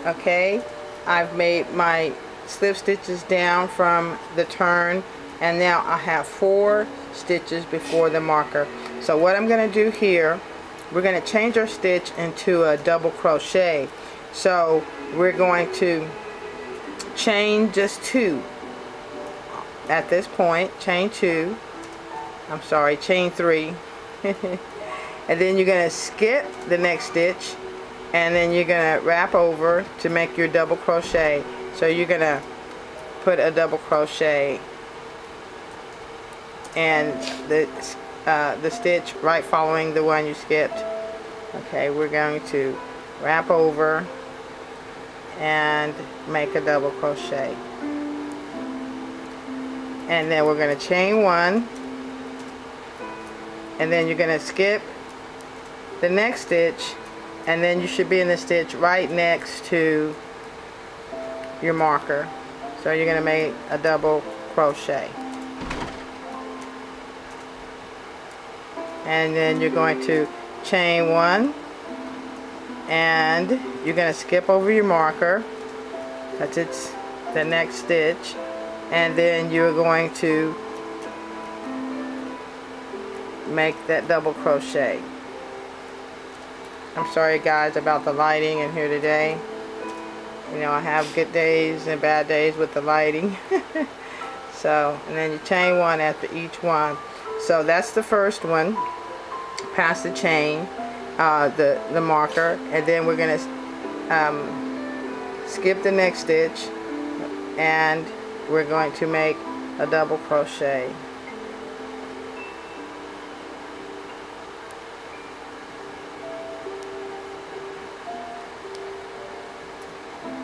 Okay, I've made my slip stitches down from the turn, and now I have 4 stitches before the marker. So what I'm going to do here, we're going to change our stitch into a double crochet. So we're going to chain just 2 at this point, chain 2, I'm sorry, chain 3 and then you're going to skip the next stitch, and then you're going to wrap over to make your double crochet. So you're going to put a double crochet and the stitch right following the one you skipped. Okay, we're going to wrap over and make a double crochet, and then we're going to chain 1, and then you're going to skip the next stitch, and then you should be in the stitch right next to your marker. So you're going to make a double crochet, and then you're going to chain 1, and you're going to skip over your marker, that's it's the next stitch, and then you're going to make that double crochet. I'm sorry guys about the lighting in here today. You know, I have good days and bad days with the lighting. So, and then you chain 1 after each one. So that's the first one, past the chain, the marker, and then we're going to skip the next stitch, and we're going to make a double crochet.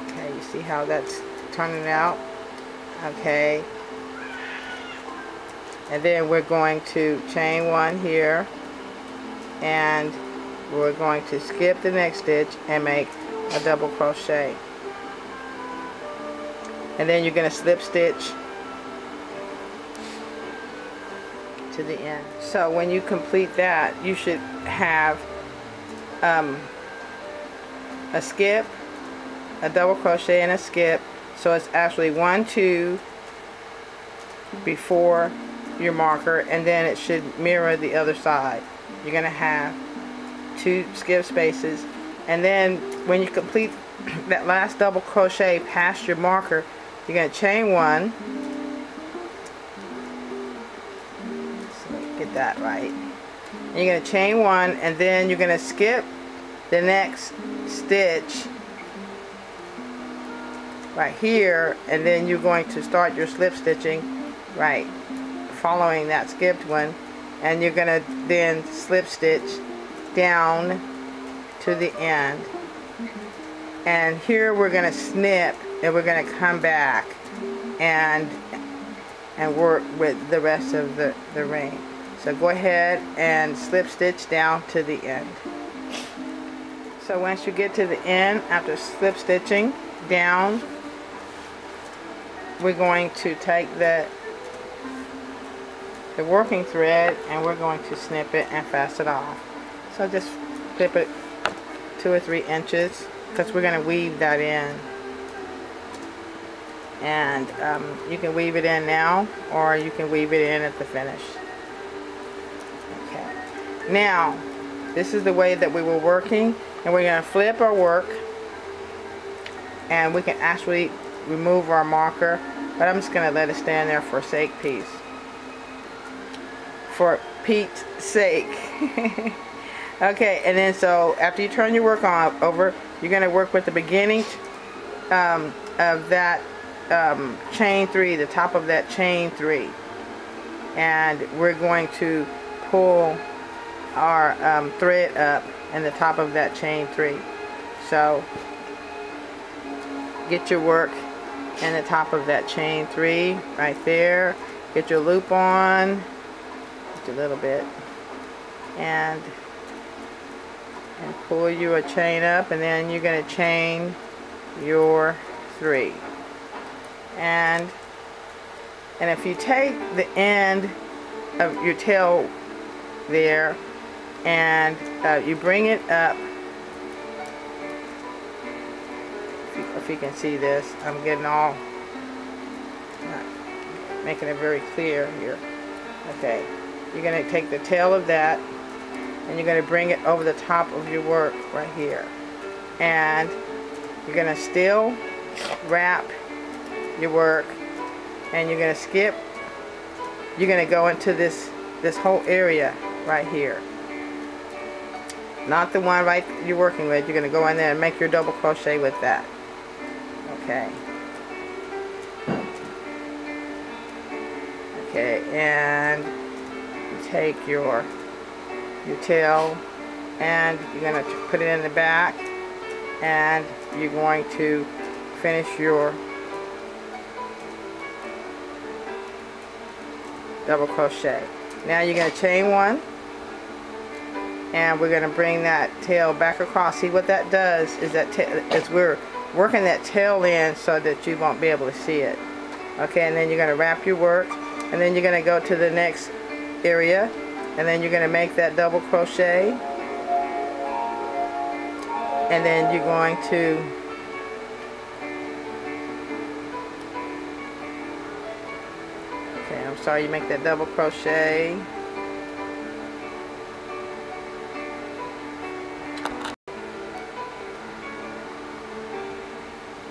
Okay, you see how that's turning out? Okay, and then we're going to chain 1 here, and we're going to skip the next stitch and make a double crochet, and then you're going to slip stitch to the end. So when you complete that, you should have a skip, a double crochet, and a skip. So it's actually 1, 2 before your marker, and then it should mirror the other side. You're going to have 2 skip spaces, and then when you complete that last double crochet past your marker, you're going to chain 1. So get that right. And you're going to chain 1, and then you're going to skip the next stitch right here, and then you're going to start your slip stitching right following that skipped one, and you're going to then slip stitch down to the end, and here we're going to snip, and we're going to come back and work with the rest of the ring. So go ahead and slip stitch down to the end. So once you get to the end, after slip stitching down, we're going to take the working thread, and we're going to snip it and fasten it off. So just flip it 2 or 3 inches, because we're going to weave that in. And you can weave it in now, or you can weave it in at the finish. Okay. Now, this is the way that we were working, and we're going to flip our work, and we can actually remove our marker, but I'm just going to let it stand there for Pete's sake. Okay, and then so after you turn your work over, you're going to work with the beginning of that chain 3, the top of that chain 3, and we're going to pull our thread up in the top of that chain 3. So get your work in the top of that chain 3 right there, get your loop on just a little bit, and pull you a chain up, and then you're going to chain your 3, and if you take the end of your tail there and you bring it up if you can see this. I'm getting all, making it very clear here. Okay, you're going to take the tail of that and you're going to bring it over the top of your work right here. And you're going to still wrap your work, and you're going to skip. You're going to go into this whole area right here. Not the one right you're working with. You're going to go in there and make your double crochet with that. Okay. Okay, and you take your tail and you're going to put it in the back, and you're going to finish your double crochet. Now you're going to chain one, and we're going to bring that tail back across. See what that does is that is we're working that tail in so that you won't be able to see it. Okay, and then you're going to wrap your work, and then you're going to go to the next area, and then you're going to make that double crochet, and then you're going to you make that double crochet,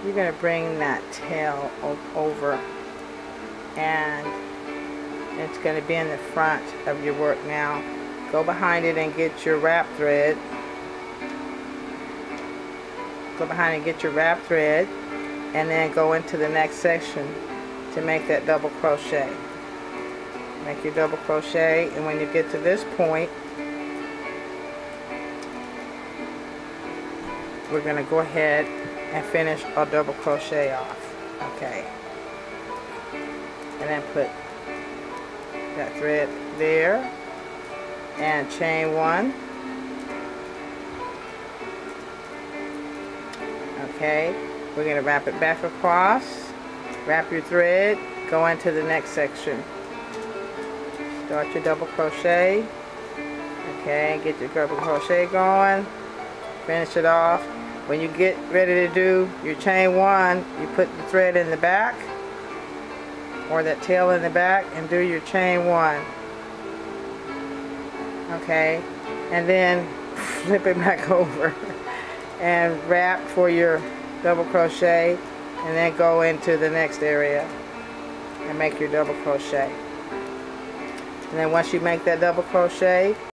you're going to bring that tail over, and it's going to be in the front of your work. Now go behind it and get your wrap thread. Go behind and get your wrap thread, and then go into the next section to make that double crochet. Make your double crochet, and when you get to this point, we're going to go ahead and finish our double crochet off. Okay, and then put that thread there and chain one. Okay, we're going to wrap it back across, wrap your thread, go into the next section. Start your double crochet. Okay, get your double crochet going. Finish it off. When you get ready to do your chain one, you put the thread in the back, or that tail in the back, and do your chain one. Okay, and then flip it back over and wrap for your double crochet, and then go into the next area and make your double crochet. And then once you make that double crochet,